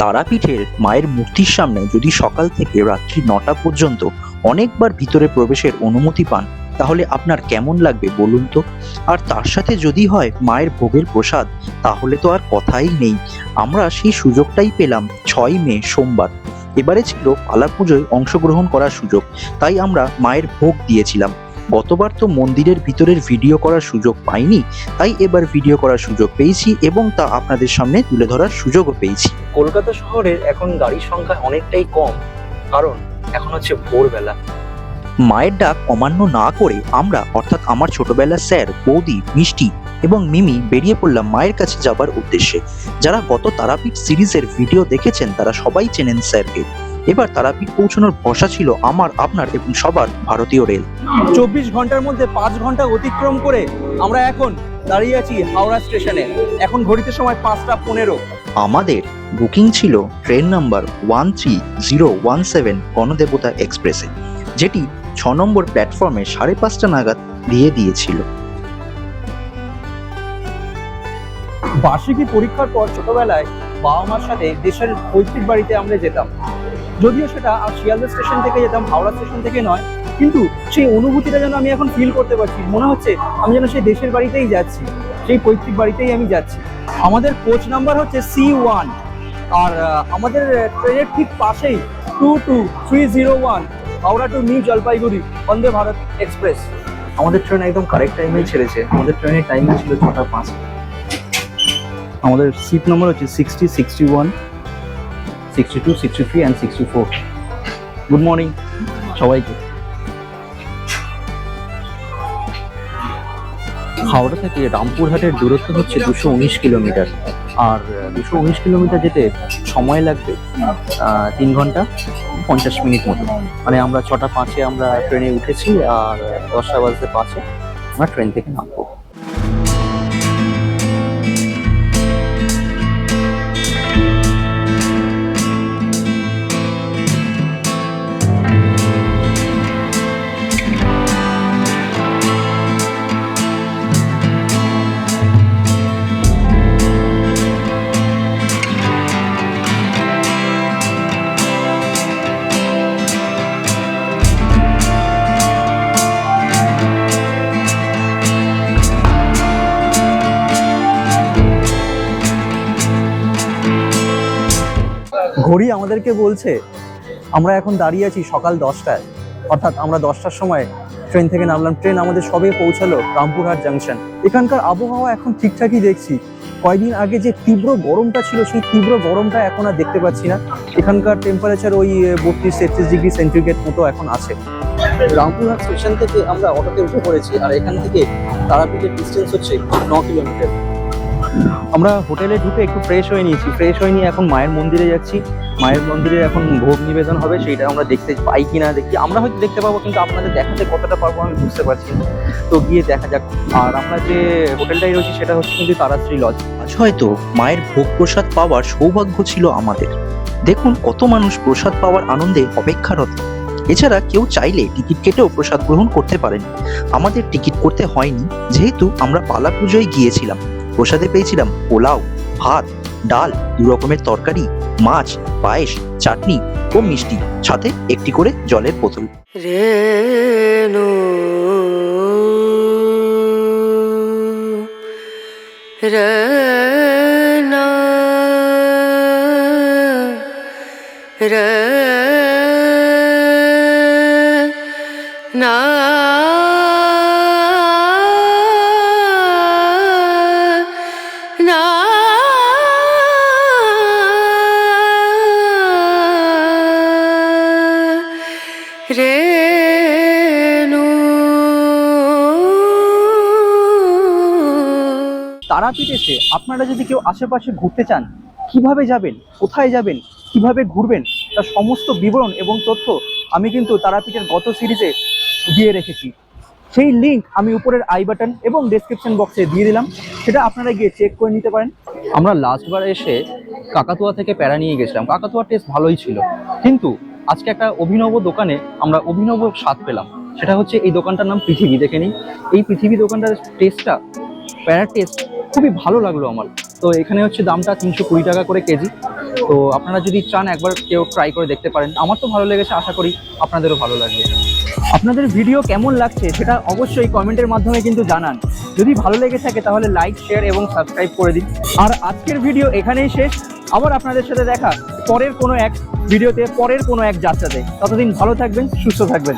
তারাপীঠের মায়ের মূর্তির সামনে যদি সকাল থেকে রাত্রি ৯টা পর্যন্ত অনেকবার ভিতরে প্রবেশের অনুমতি পান, তাহলে আপনার কেমন লাগবে বলুন তো। আর তার সাথে যদি হয় মায়ের ভোগের প্রসাদ, তাহলে তো আর কথাই নেই। আমরা সেই সুযোগটাই পেলাম ৬ই মে সোমবার। এবারে ছিল পালা পুজোয় অংশগ্রহণ করার সুযোগ, তাই আমরা মায়ের ভোগ দিয়েছিলাম। গতবার তো মন্দিরের ভিতরের ভিডিও করার সুযোগ পাইনি, তাই এবার ভিডিও করার সুযোগ পেয়েছি এবং তা আপনাদের সামনে তুলে ধরার সুযোগও পেয়েছি। কলকাতা শহরের এখন গাড়ির সংখ্যা অনেকটাই কম, কারণ এখন হচ্ছে ভোরবেলা। মায়ের ডাক অমান্য না করে আমরা, অর্থাৎ আমার ছোটবেলার স্যার, বৌদি, মিষ্টি এবং মিমি বেরিয়ে পড়লাম মায়ের কাছে যাবার উদ্দেশ্যে। যারা গত তারাপীঠ সিরিজের ভিডিও দেখেছেন তারা সবাই চেনেন স্যারকে। এবার তারাপীঠ পৌঁছানোর ভরসা ছিল আমার, আপনার এবং সবার ভারতীয় রেল। 24 ঘন্টার মধ্যে 5 ঘন্টা অতিক্রম করে আমরা এখন দাঁড়িয়ে আছি হাওড়া স্টেশনে। এখন ঘড়িতে সময় 5টা 15। আমাদের বুকিং ছিল ট্রেন নাম্বার 13017 গণদেবতা এক্সপ্রেসে, যেটি 6 নম্বর প্ল্যাটফর্মে 5:30 নাগাদ দিয়ে দিয়েছিল। বার্ষিকী পরীক্ষার পর ছোটবেলায় বাবা মার সাথে দেশের পৈতৃক বাড়িতে আমরা যেতাম। যদিও সেটা শিয়ালদা স্টেশন থেকে যেতাম, হাওড়া স্টেশন থেকে নয়, কিন্তু সেই অনুভূতিটা যেন আমি এখন ফিল করতে পারছি। মনে হচ্ছে আমি যেন সেই দেশের বাড়িতেই যাচ্ছি, সেই পৈতৃক বাড়িতেই আমি যাচ্ছি। আমাদের কোচ নাম্বার হচ্ছে C1, আর আমাদের ট্রেনের ঠিক পাশেই 22301 Howrah two new Jalpaiguri Vande Bharat express. আমাদের ট্রেন একদম কারেক্ট টাইমেই ছেড়েছে। আমাদের ট্রেনের টাইমিং ছিল 6টা 5। আমাদের সিট নম্বর হচ্ছে 60, 61, 62, 63 অ্যান্ড 64। গুড মর্নিং সবাইকে। হাওড়া থেকে রামপুরহাটের দূরত্ব হচ্ছে 219 কিলোমিটার, আর 219 কিলোমিটার যেতে সময় লাগবে 3 ঘন্টা 50 মিনিট মতো। মানে আমরা 6টা 5-এ আমরা ট্রেনে উঠেছি, আর 10:05 আমরা ট্রেন থেকে নামবো। ঘড়ি আমাদেরকে বলছে আমরা এখন দাঁড়িয়ে আছি সকাল 10টায়, অর্থাৎ আমরা 10টার সময় ট্রেন থেকে নামলাম। ট্রেন আমাদের সবে পৌঁছালো রামপুরহাট জাংশন। এখানকার আবহাওয়া এখন ঠিকঠাকই দেখছি। কয়েকদিন আগে যে তীব্র গরমটা ছিল, সেই তীব্র গরমটা এখন আর দেখতে পাচ্ছি না। এখানকার টেম্পারেচার ওই 32-33 ডিগ্রি সেন্টিগ্রেড মতো এখন আছে। রামপুরহাট স্টেশন থেকে আমরা অটোতে উঠে পড়েছি, আর এখান থেকে তারাপীঠের ডিস্টেন্স হচ্ছে 9 কিলোমিটার। আমরা হোটেলে ঢুকে একটু ফ্রেশ হয়ে নিয়েছি। ফ্রেশ হয়ে নিয়ে এখন মায়ের মন্দিরে যাচ্ছি। মায়ের মন্দিরে এখন ভোগ নিবেদন হবে, সেইটা আমরা দেখতে পাই কিনা দেখি। আমরা হয়তো দেখতে পাবো, কিন্তু আপনাদের দেখাতে কতটা পারবো আমি বুঝতে পারছি না। তো গিয়ে দেখা যাক। আর আমরা যে হোটেলটাই রয়েছি সেটা হচ্ছে কিন্তু তারাশ্রী লজ। আজ হয়তো মায়ের ভোগ প্রসাদ পাওয়ার সৌভাগ্য ছিল আমাদের। দেখুন কত মানুষ প্রসাদ পাওয়ার আনন্দে অপেক্ষারত। এছাড়া কেউ চাইলে টিকিট কেটেও প্রসাদ গ্রহণ করতে পারেন। আমাদের টিকিট করতে হয়নি, যেহেতু আমরা পালা পুজোয় গিয়েছিলাম। প্রসাদে পেয়েছিলাম পোলাও, ভাত, ডাল, 2 রকমের তরকারি, মাছ, পায়েস, চাটনি ও মিষ্টি, সাথে একটি করে জলের বোতল। রেণু রনা রনা রেণু। তারাপীঠ এসে আপনারা যদি কেউ আশেপাশে ঘুরতে চান, কিভাবে যাবেন, কোথায় যাবেন, কিভাবে ঘুরবেন, তার সমস্ত বিবরণ এবং তথ্য আমি কিন্তু তারাপীঠের গত সিরিজে দিয়ে রেখেছি। সেই লিঙ্ক আমি উপরের আই বাটন এবং ডেসক্রিপশন বক্সে দিয়ে দিলাম, সেটা আপনারা গিয়ে চেক করে নিতে পারেন। আমরা লাস্টবার এসে কাকাতুয়া থেকে প্যারা নিয়ে গেছিলাম। কাকাতুয়ার টেস্ট ভালোই ছিল, কিন্তু আজকে একটা অভিনব দোকানে আমরা অভিনব স্বাদ পেলাম। সেটা হচ্ছে এই দোকানটার নাম পৃথিবী। দেখে নিই, এই পৃথিবী দোকানটার টেস্টটা, প্যারার টেস্ট খুবই ভালো লাগলো আমার। তো এখানে হচ্ছে দামটা 320 টাকা করে কেজি। তো আপনারা যদি চান একবার কেউ ট্রাই করে দেখতে পারেন। আমার তো ভালো লেগেছে, আশা করি আপনাদেরও ভালো লাগবে। আপনাদের ভিডিও কেমন লাগছে সেটা অবশ্যই কমেন্টের মাধ্যমে কিন্তু জানান। যদি ভালো লেগে থাকে তাহলে লাইক, শেয়ার এবং সাবস্ক্রাইব করে দিন। আর আজকের ভিডিও এখানেই শেষ। আবার আপনাদের সাথে দেখা পরের কোনো এক ভিডিওতে, পরের কোনো এক যাত্রাতে। ততদিন ভালো থাকবেন, সুস্থ থাকবেন।